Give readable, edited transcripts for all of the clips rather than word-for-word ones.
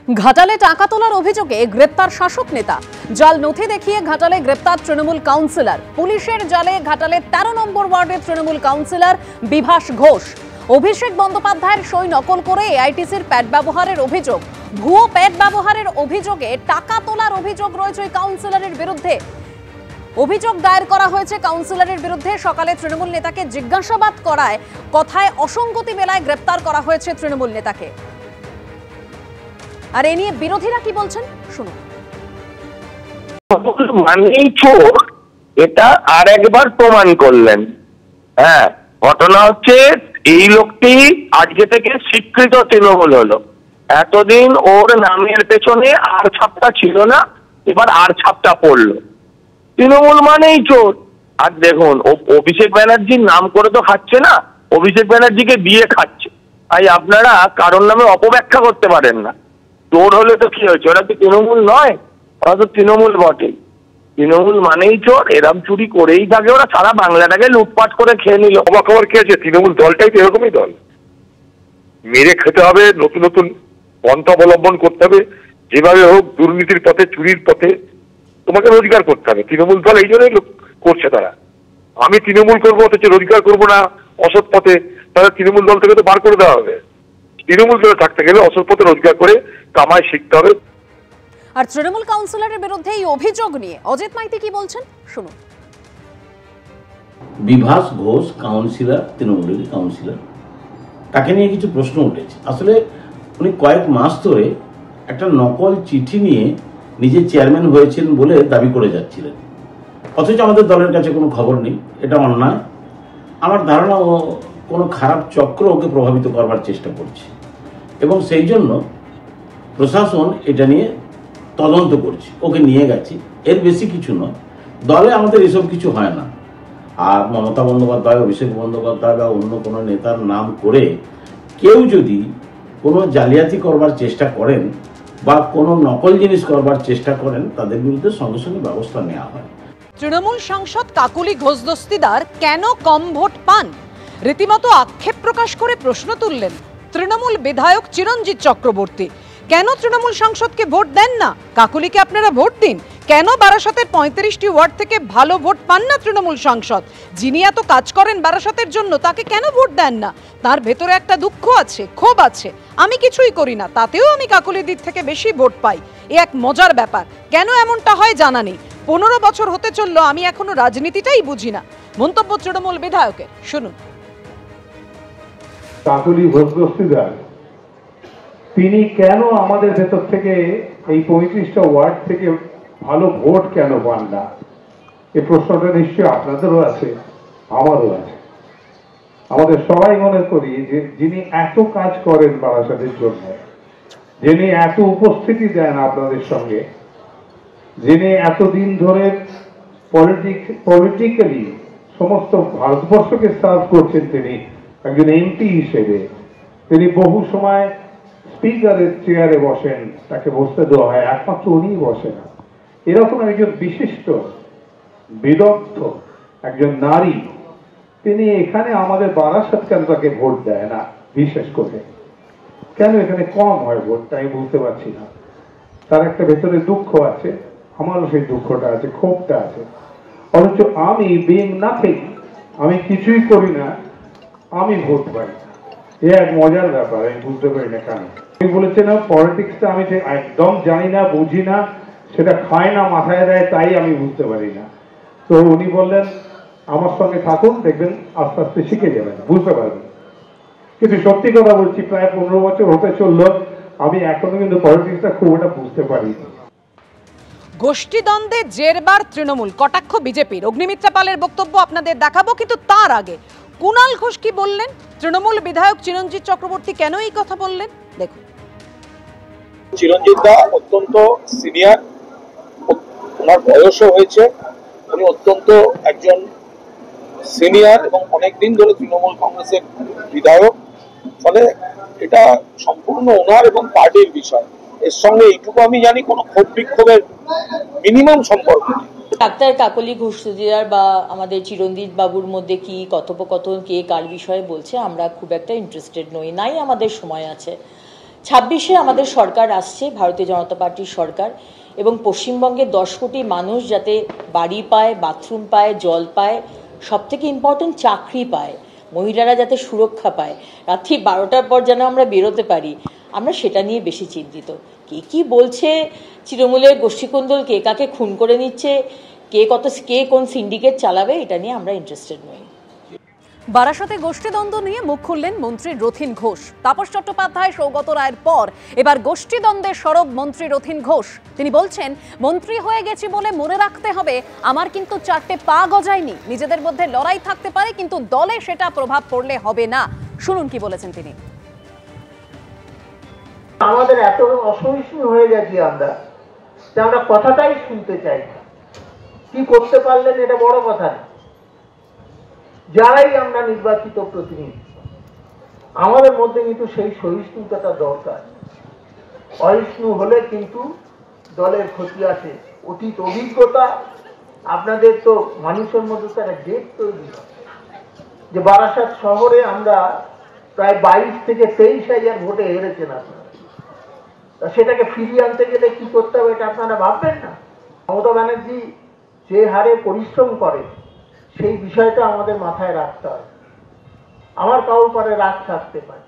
ঘাটালে টাকা তোলার অভিযোগে গ্রেপ্তার শাসক নেতা। জাল নথি দেখিয়ে ঘাটালে গ্রেপ্তার তৃণমূল কাউন্সিলর। পুলিশের জালে ঘাটালে 13 নম্বর ওয়ার্ডের তৃণমূল কাউন্সিলর বিভাস ঘোষ। অভিষেক বন্দ্যোপাধ্যায়ের সই নকল করে এআইটিসির প্যাড ব্যবহারের অভিযোগ। ভুয়ো প্যাড ব্যবহারের অভিযোগে টাকা তোলার অভিযোগ রয়েছে ওই কাউন্সিলরের বিরুদ্ধে। অভিযোগ দায়ের করা হয়েছে কাউন্সিলরের বিরুদ্ধে। সকালে তৃণমূল নেতাকে জিজ্ঞাসাবাদ করায় কথায় অসঙ্গতি মেলায় গ্রেপ্তার করা হয়েছে তৃণমূল নেতাকে। আর এ নিয়ে বিরোধীরা কি বলছেন শুনুন। মানেই চোর, এটা আর একবার প্রমাণ করলেন। হ্যাঁ, ঘটনা হচ্ছে এই লোকটি আজকে থেকে স্বীকৃত তৃণমূল হলো। এতদিন ওর নামের পেছনে আর ছাপটা ছিল না, এবার আর ছাপটা পড়লো। তৃণমূল মানেই চোর। আর দেখুন, অভিষেক ব্যানার্জির নাম করে তো খাচ্ছে না, অভিষেক ব্যানার্জিকে দিয়ে খাচ্ছে। তাই আপনারা কারোর নামে অপব্যাখ্যা করতে পারেন না। চোর হলে তো কি হয়েছে, ওরা কি তৃণমূল নয়? ওরা তো তৃণমূল বটে। তৃণমূল মানেই চোর, এরম চুরি করেই থাকে ওরা, সারা বাংলাটাকে লুটপাট করে খেয়ে নিল। অবাক খবর কি আছে, তৃণমূল দলটাই তো এরকমই দল। মেরে খেতে হবে, নতুন নতুন পন্থা অবলম্বন করতে হবে, যেভাবে হোক দুর্নীতির পথে, চুরির পথে তোমাকে রোজগার করতে হবে। তৃণমূল দল এই জন্যই করছে তারা। আমি তৃণমূল করবো অথচ রোজগার করবো না অসৎ পথে, তাহলে তৃণমূল দল থেকে তো বার করে দেওয়া হবে। তৃণমূল দলে থাকতে গেলে অসৎ পথে রোজগার করে কামাই শিখতে হবে। আর তৃণমূল কাউন্সিলরের বিরুদ্ধে এই অভিযোগ নিয়ে অজিত মাইতি কি বলছেন শুনুন। বিভাস ঘোষ কাউন্সিলর, তৃণমূলের কাউন্সিলর, তাকে নিয়ে কিছু প্রশ্ন উঠেছে। আসলে উনি কয়েক মাস ধরে একটা নকল চিঠি নিয়ে নিজে চেয়ারম্যান হয়েছেন বলে দাবি করে যাচ্ছিলেন, অথচ আমাদের দলের কাছে কোনো খবর নেই। এটা অন্যায়। আমার ধারণা ও কোনো খারাপ চক্র ওকে প্রভাবিত করবার চেষ্টা করছে এবং সেই জন্য প্রশাসন এটা নিয়ে তদন্ত করছে, ওকে নিয়ে গেছে। এর বেশি কিছু নয়। দলে আমাদের এসব কিছু হয় না। আর মমতা বন্দ্যোপাধ্যায়, অভিষেক বন্দ্যোপাধ্যায় বা অন্য কোনো নেতার নাম করে কেউ যদি কোনো জালিয়াতি করবার চেষ্টা করেন বা কোনো নকল জিনিস করবার চেষ্টা করেন, তাদের বিরুদ্ধে সঙ্গে সঙ্গে ব্যবস্থা নেওয়া হয়। তৃণমূল সাংসদ কাকলি ঘোষ দস্তিদার কেন কম ভোট পান, রীতিমতো আক্ষেপ প্রকাশ করে প্রশ্ন তুললেন তৃণমূল বিধায়ক চিরঞ্জিত চক্রবর্তী। কেন তৃণমূল সাংসদকে ভোট দেন না? কাকলিকে আপনারা ভোট দিন। কেন বারাসাতের 35টি ওয়ার্ড থেকে ভালো ভোট পান না তৃণমূল সাংসদ? যিনি এত কাজ করেন বারাসাতের জন্য, তাকে কেন ভোট দেন না? তার ভেতরে একটা দুঃখ আছে, ক্ষোভ আছে। আমি কিছুই করি না, তাতেও আমি কাকলির দিক থেকে বেশি ভোট পাই। এ এক মজার ব্যাপার। কেন এমনটা হয় জানা নেই। 15 বছর হতে চললো, আমি এখনো রাজনীতিটাই বুঝি না। মন্তব্য তৃণমূল বিধায়কের শুনুন। কাকলি ঘোষ দস্তিদার তিনি কেন আমাদের ভেতর থেকে এই 35টা ওয়ার্ড থেকে ভালো ভোট কেন পান না? এই প্রশ্নটা নিশ্চয়ই আপনাদেরও আছে, আমারও আছে। আমাদের সবাই মনে করি যে যিনি এত কাজ করেন বারাসাতের জন্য, যিনি এত উপস্থিতি দেন আপনাদের সঙ্গে, যিনি এতদিন ধরে পলিটিক্যালি সমস্ত ভারতবর্ষকে সার্ভ করছেন, তিনি একজন এমপি হিসেবে, তিনি বহু সময় স্পিকারের চেয়ারে বসেন, তাকে বসতে দেওয়া হয়, একমাত্র উনিই বসেন। এরকম একজন বিশিষ্ট বিদগ্ধ একজন নারী, তিনি এখানে আমাদের বারাসাত কেন তাকে ভোট দেয় না? বিশেষ করে কেন এখানে কম হয় ভোটটা, আমি বুঝতে পারছি না। তার একটা ভেতরে দুঃখ আছে, আমারও সেই দুঃখটা আছে, ক্ষোভটা আছে। অথচ আমি বিং নাথিং, আমি কিছুই করি না, আমি ভোট পাই। এ এক মজার ব্যাপার, আমি বুঝতে পারি না কেন। আমি বলেছি না, পলিটিক্সটা আমি একদম জানি না, বুঝি না, সেটা খায় না, মাথায় দেয়, তাই আমি বুঝতে পারি না। তো উনি বললেন আমার সঙ্গে থাকুন, দেখবেন আস্তে আস্তে শিখে যাবেন, বুঝতে পারবেন। কিন্তু সত্যি কথা বলছি, প্রায় 15 বছর হতে চললো, আমি এখনো কিন্তু পলিটিক্সটা খুব একটা বুঝতে পারি। গোষ্ঠীদ্বন্দ্বে জেরবার তৃণমূল, কটাক্ষ বিজেপির। অগ্নিমিত্রা পালের বক্তব্য আপনাদের দেখাবো, কিন্তু তার আগে কুণাল ঘোষ কি বললেন? তৃণমূল বিধায়ক চিরঞ্জিত চক্রবর্তী কেন এই কথা বললেন দেখুন। চিরঞ্জিত দা অত্যন্ত সিনিয়র, ওনার বয়সও হয়েছে, উনি অত্যন্ত একজন সিনিয়র এবং অনেকদিন ধরে তৃণমূল কংগ্রেসের বিধায়ক। ফলে এটা সম্পূর্ণ ওনার এবং পার্টির বিষয়। এর সঙ্গে এইটুকু আমি জানি, কোনো ক্ষোভ বিক্ষোভের মিনিমাম সম্পর্ক নেই। ডাক্তার কাকলি ঘোষ দস্তিদার বা আমাদের চিরঞ্জিত বাবুর মধ্যে কি কথোপকথন, কে কার বিষয়ে বলছে, আমরা খুব একটা ইন্টারেস্টেড নই, নাই আমাদের সময় আছে। 26-এ আমাদের সরকার আসছে, ভারতীয় জনতা পার্টির সরকার, এবং পশ্চিমবঙ্গের 10 কোটি মানুষ যাতে বাড়ি পায়, বাথরুম পায়, জল পায়, সবথেকে ইম্পর্টেন্ট চাকরি পায়, মহিলারা যাতে সুরক্ষা পায়, রাত্রি 12টার পর যেন আমরা বেরোতে পারি, আমরা সেটা নিয়ে বেশি চিন্তিত। কে কি বলছে, তৃণমূলের গোষ্ঠীকুন্দল কে কাকে খুন করে নিচ্ছে, কে কোন সিন্ডিকেট চালাবে, এটা নিয়ে আমরা ইন্টারেস্টেড নই। বারাসতে গোষ্ঠীদ্বন্দ্ব নিয়ে মুখ খুললেন মন্ত্রী রথীন ঘোষ। তাপস চট্টোপাধ্যায়, সৌগত রায়ের পর এবার গোষ্ঠীদ্বন্দ্বের সরব মন্ত্রী রথীন ঘোষ। তিনি বলছেন, মন্ত্রী হয়ে গেছি বলে মনে রাখতে হবে আমার কিন্তু 4টে পা গজায়নি। নিজেদের মধ্যে লড়াই থাকতে পারে, কিন্তু দলে সেটা প্রভাব পড়লে হবে না। শুনুন কি বলেছেন তিনি। আমাদের এত অসহিষ্ণু হয়ে গেছি আমরা, যে আমরা কথাটাই শুনতে চাই। কি করতে পারলেন এটা বড় কথা না। যারাই আমরা নির্বাচিত প্রতিনিধি, আমাদের মধ্যে কিন্তু সেই সহিষ্ণুতাটা দরকার। অসহিষ্ণু হলে কিন্তু দলের ক্ষতি আছে। অতীত অভিজ্ঞতা, আপনাদের তো মানুষের মধ্যে তারা জেদ তৈরি হয়, যে বারাসাত শহরে আমরা প্রায় 22 থেকে 23,000 ভোটে হেরেছেন আপনারা। সেটাকে ফিরিয়ে আনতে গেলে কি করতে হবে এটা আপনারা ভাববেন না? মমতা ব্যানার্জি যে হারে পরিশ্রম করে, সেই বিষয়টা আমাদের মাথায় রাখতে হবে। আমার কারোর পরে রাগ থাকতে পারে,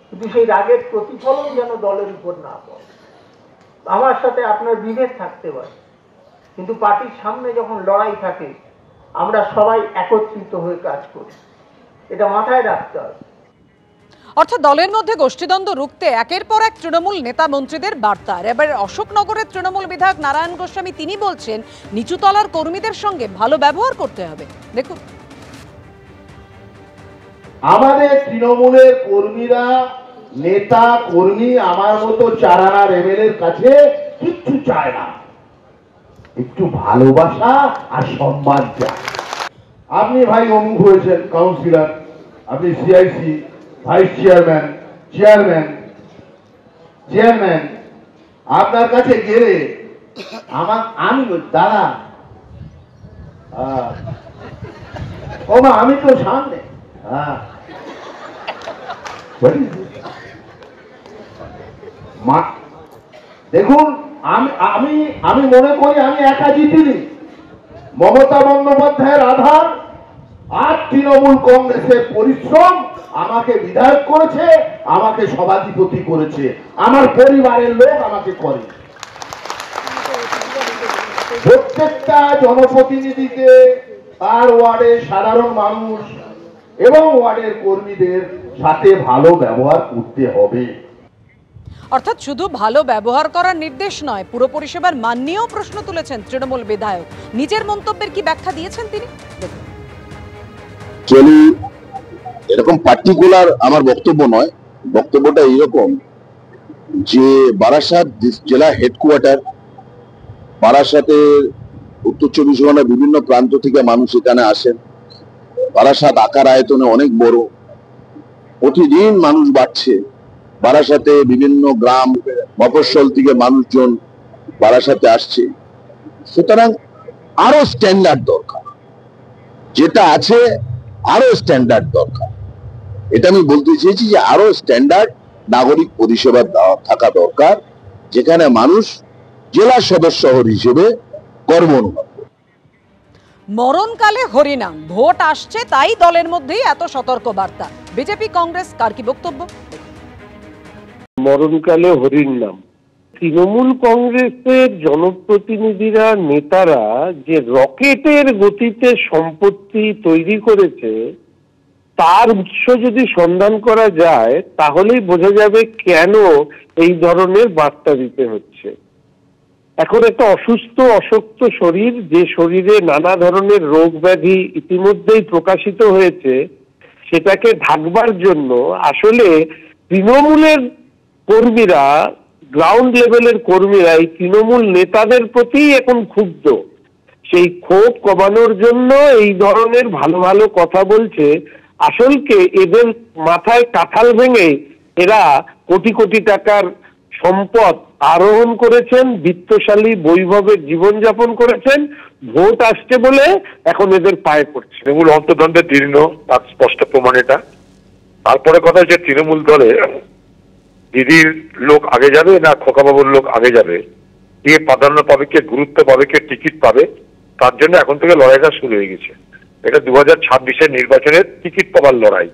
কিন্তু সেই রাগের প্রতিফলন যেন দলের উপর না পড়ে। আমার সাথে আপনার বিভেদ থাকতে পারে, কিন্তু পার্টির সামনে যখন লড়াই থাকে আমরা সবাই একত্রিত হয়ে কাজ করি, এটা মাথায় রাখতে হবে। অর্থাৎ দলের মধ্যে গোষ্ঠীদ্বন্দ্ব রুখতে একের পর এক তৃণমূল নেতা মন্ত্রীদের বার্তা। এবার অশোকনগরের তৃণমূল বিধায়ক নারায়ণ গোস্বামী তিনি বলছেন, নিচুতলার কর্মীদের সঙ্গে ভালো ব্যবহার করতে হবে। দেখুন, আমাদের তৃণমূলের কর্মীরা, নেতা কর্মী আমার মতো চারানা রেবেলের কাছে কিচ্ছু চায় না, একটু ভালোবাসা আর সম্মান চায়। আপনি ভাই অমুক হয়েছেন কাউন্সিলর, আপনি সিআইসি ভাইস চেয়ারম্যান, চেয়ারম্যান, আপনার কাছে গেলে আমি দাদা ওমা আমি তো সামনে, দেখুন আমি মনে করি আমি একা জিতিনি। মমতা বন্দ্যোপাধ্যায়ের আধার আর তৃণমূল কংগ্রেসের পরিশ্রম আমাকে বিধায়ক করেছে, আমাকে সভাধিপতি করেছে, আমার পরিবারের লোক আমাকে করে। প্রত্যেকটা জনপ্রতিনিধিকে তার ওয়ার্ডের সাধারণ মানুষ এবং ওয়ার্ডের কর্মীদের সাথে ভালো ব্যবহার করতে হবে। অর্থাৎ শুধু ভালো ব্যবহার করার নির্দেশ নয়, পুরো পরিষেবার মান নিয়েও প্রশ্ন তুলেছেন তৃণমূল বিধায়ক। নিজের মন্তব্যের কি ব্যাখ্যা দিয়েছেন তিনি? এরকম পার্টিকুলার আমার বক্তব্য নয়, বক্তব্যটা এইরকম যে বারাসাত জেলা হেডকোয়ার্টার, বারাসাতের উত্তর 24 ঘন্টা বিভিন্ন প্রান্ত থেকে মানুষ এখানে আসেন। বারাসাত আকার আয়তনে অনেক বড়, প্রতিদিন মানুষ বাড়ছে। বারাসাতে বিভিন্ন গ্রাম মফস্বল থেকে মানুষজন বারাসাতে আসছে। সুতরাং আরো স্ট্যান্ডার্ড দরকার, যেটা আছে আরো স্ট্যান্ডার্ড দরকার। এটা আমি বলতে চেয়েছি যে আরো স্ট্যান্ডার্ড নাগরিক পরিষেবা থাকা দরকার, যেখানে মানুষ জেলা সদস্য হিসেবে গর্ব অনুভব করে। মরণকালে হরিনাম, ভোট আসছে তাই দলের মধ্যেই এত সতর্ক বার্তা। বিজেপি কংগ্রেস কার কি বক্তব্য? মরণকালে হরির নাম। তৃণমূল কংগ্রেসের জনপ্রতিনিধিরা, নেতারা যে রকেটের গতিতে সম্পত্তি তৈরি করেছে, তার উৎস যদি সন্ধান করা যায় তাহলেই বোঝা যাবে কেন এই ধরনের বার্তা দিতে হচ্ছে। এখন একটা অসুস্থ অশক্ত শরীর, যে শরীরে নানা ধরনের রোগ ব্যাধি ইতিমধ্যেই প্রকাশিত হয়েছে, সেটাকে ঢাকবার জন্য আসলে তৃণমূলের কর্মীরা, গ্রাউন্ড লেভেলের কর্মীরা এই তৃণমূল নেতাদের প্রতি এখন ক্ষুব্ধ। সেই ক্ষোভ কমানোর জন্য এই ধরনের ভালো ভালো কথা বলছে। আসলকে এদের মাথায় কাঁঠাল ভেঙে এরা কোটি কোটি টাকার সম্পদ আরোহণ করেছেন, বিত্তশালী বৈভবের জীবনযাপন করেছেন। ভোট আসছে বলে এখন এদের পায়ে পড়ছে। তৃণমূল অন্তর্দ্বন্দ্বে দীর্ণ, তার স্পষ্ট প্রমাণ এটা। তারপরে কথা হচ্ছে তৃণমূল দলে দিদির লোক আগে যাবে না খোকাবাবুর লোক আগে যাবে, কে প্রাধান্য পাবে, কে গুরুত্ব পাবে, কে টিকিট পাবে, তার জন্য এখন থেকে লড়াইটা শুরু হয়ে গেছে। এটা 2026-এর নির্বাচনের টিকিট পাওয়ার লড়াই।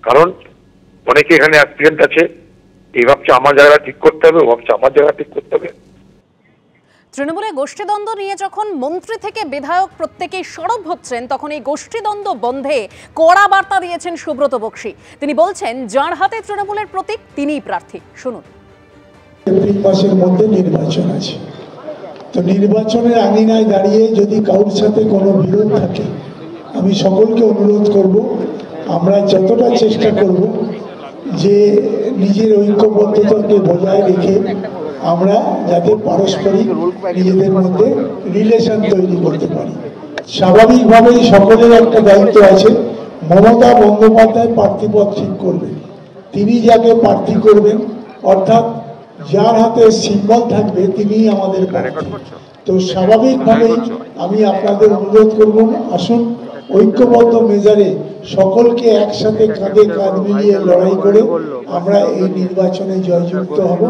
কারণ অনেকে এখানে অ্যাক্সিডেন্ট আছে, এই ভাবছে আমার জায়গাটা ঠিক করতে হবে, ও ভাবছে আমার জায়গা ঠিক করতে হবে। তৃণমূলে গোষ্ঠীদ্বন্দ্ব নিয়ে যখন মন্ত্রী থেকে বিধায়ক প্রত্যেকেই সরব হচ্ছেন, তখন এই গোষ্ঠীদ্বন্দ্ব বন্ধে কড়া বার্তা দিয়েছেন সুব্রত বক্সী। তিনি বলছেন, যার হাতে তৃণমূলের প্রতীক তিনিই প্রার্থী। শুনুন। এপ্রিল মাসের মধ্যে নির্বাচন আছে, তো নির্বাচনের আঙিনায় দাঁড়িয়ে যদি কারোর সাথে কোনো বিরোধ থাকে, আমি সকলকে অনুরোধ করব, আমরা যতটা চেষ্টা করব যে নিজের ঐক্যবদ্ধতাকে বজায় রেখে আমরা যাতে পারস্পরিক নিজেদের মধ্যে রিলেশন তৈরি করতে পারি। স্বাভাবিকভাবেই সকলের একটা দায়িত্ব আছে। মমতা বন্দ্যোপাধ্যায় প্রার্থীপদ ঠিক করবেন, তিনি যাকে প্রার্থী করবেন, অর্থাৎ যার হাতে সিম্বল থাকবে তিনিই আমাদের প্রার্থী। তো স্বাভাবিকভাবেই আমি আপনাদের অনুরোধ করব, আসুন ঐক্যবদ্ধ মেজারে সকলকে একসাথে কাঁধে কাঁধ মিলিয়ে লড়াই করে আমরা এই নির্বাচনে জয়যুক্ত হব।